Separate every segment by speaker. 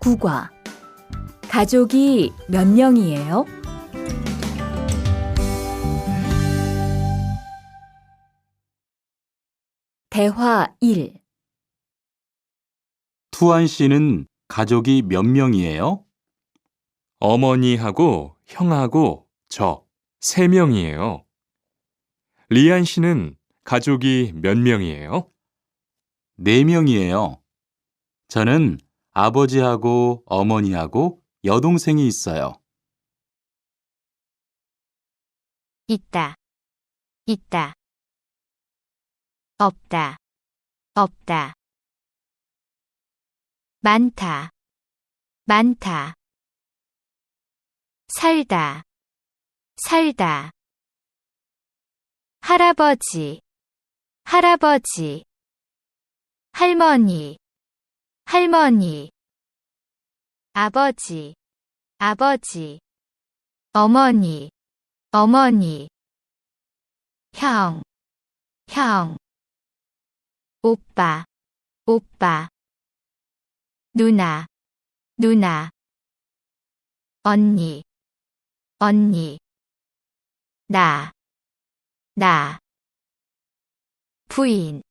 Speaker 1: 국어. 가족이 몇 명이에요? 대화 1.
Speaker 2: 투안 씨는 가족이 몇 명이에요?
Speaker 3: 어머니하고 형하고 저 3명이에요. 리안 씨는 가족이 몇 명이에요?
Speaker 2: 4명이에요. 저는 아버지하고 어머니하고 여동생이 있어요.
Speaker 4: 있다, 있다. 없다, 없다. 많다, 많다. 살다, 살다. 할아버지, 할아버지. 할머니, 할머니. 아버지, 아버지. 어머니, 어머니. 형, 형. 오빠, 오빠. 누나, 누나. 언니, 언니. 나, 나. 부인,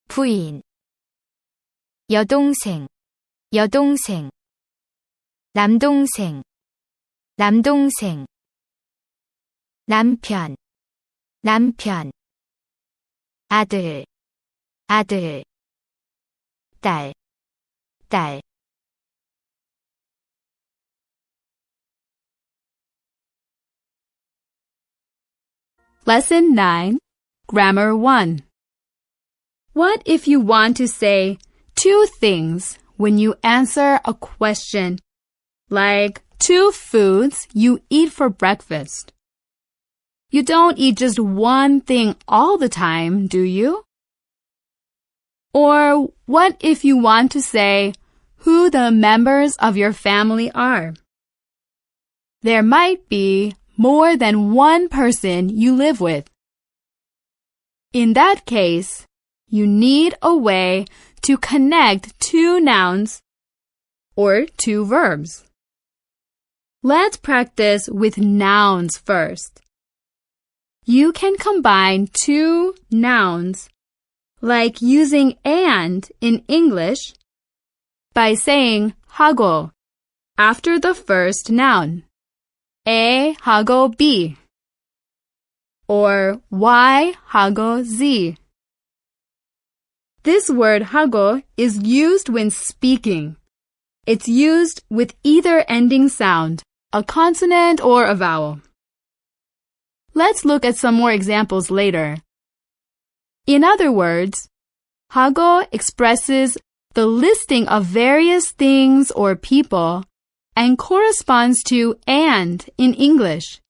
Speaker 4: 부인. 여동생, 여동생. 남동생, 남동생. 남편, 남편. 아들, 아들. 딸, 딸.
Speaker 5: Lesson 9, Grammar 1. What if you want to say two things when you answer a question, like two foods you eat for breakfast? You don't eat just one thing all the time, do you? Or what if you want to say who the members of your family are? There might be more than one person you live with. In that case, you need a way to connect two nouns or two verbs. Let's practice with nouns first. You can combine two nouns, like using and in English, by saying 하고 after the first noun. A 하고 B, or Y 하고 Z. This word 하고 is used when speaking. It's used with either ending sound, a consonant or a vowel. Let's look at some more examples later. In other words, 하고 expresses the listing of various things or people and corresponds to and in English.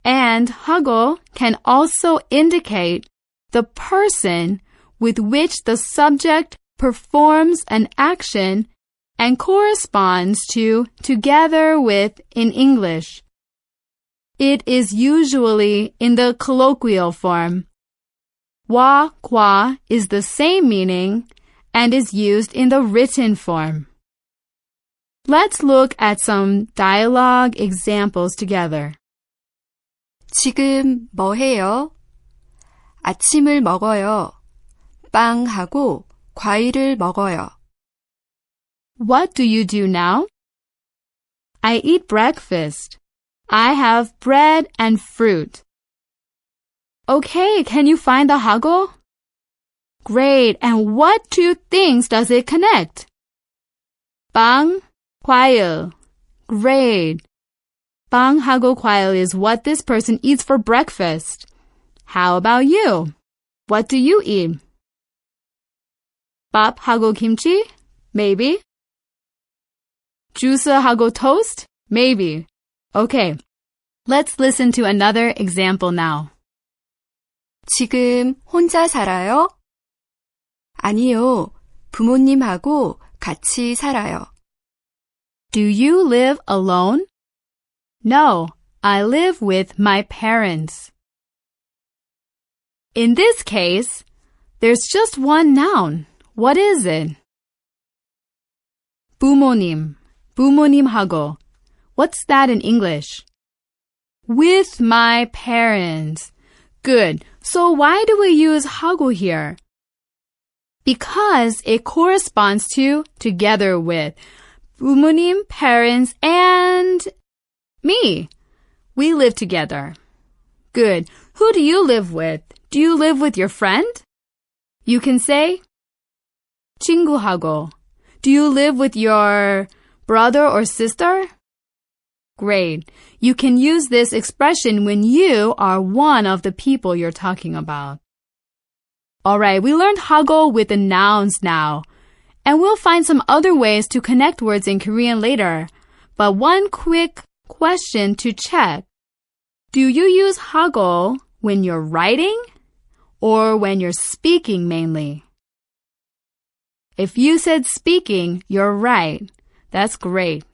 Speaker 5: And 하고 can also indicate the person with which the subject performs an action and corresponds to together with in English. It is usually in the colloquial form. 와, 과 is the same meaning and is used in the written form. Let's look at some dialogue examples together.
Speaker 6: 지금 뭐 해요? 아침을 먹어요. 빵하고 과일을 먹어요.
Speaker 5: What do you do now? I eat breakfast. I have bread and fruit. Okay, can you find the 하고? Great, and what two things does it connect? 빵, 과일. Great. 빵하고 과일 is what this person eats for breakfast. How about you? What do you eat? 밥하고 김치? Maybe. 주스하고 toast? Maybe. Okay, let's listen to another example now.
Speaker 6: 지금 혼자 살아요? 아니요, 부모님하고 같이 살아요.
Speaker 5: Do you live alone? No, I live with my parents. In this case, there's just one noun. What is it? 부모님, 부모님하고. What's that in English? With my parents. Good. So why do we use 하고 here? Because it corresponds to together with 부모님, parents, and me. We live together. Good. Who do you live with? Do you live with your friend? You can say 친구하고. Do you live with your brother or sister? Great. You can use this expression when you are one of the people you're talking about. Alright, we learned 하고 with the nouns now. And we'll find some other ways to connect words in Korean later. But one quick question to check. Do you use 하고 when you're writing or when you're speaking mainly? If you said speaking, you're right. That's great.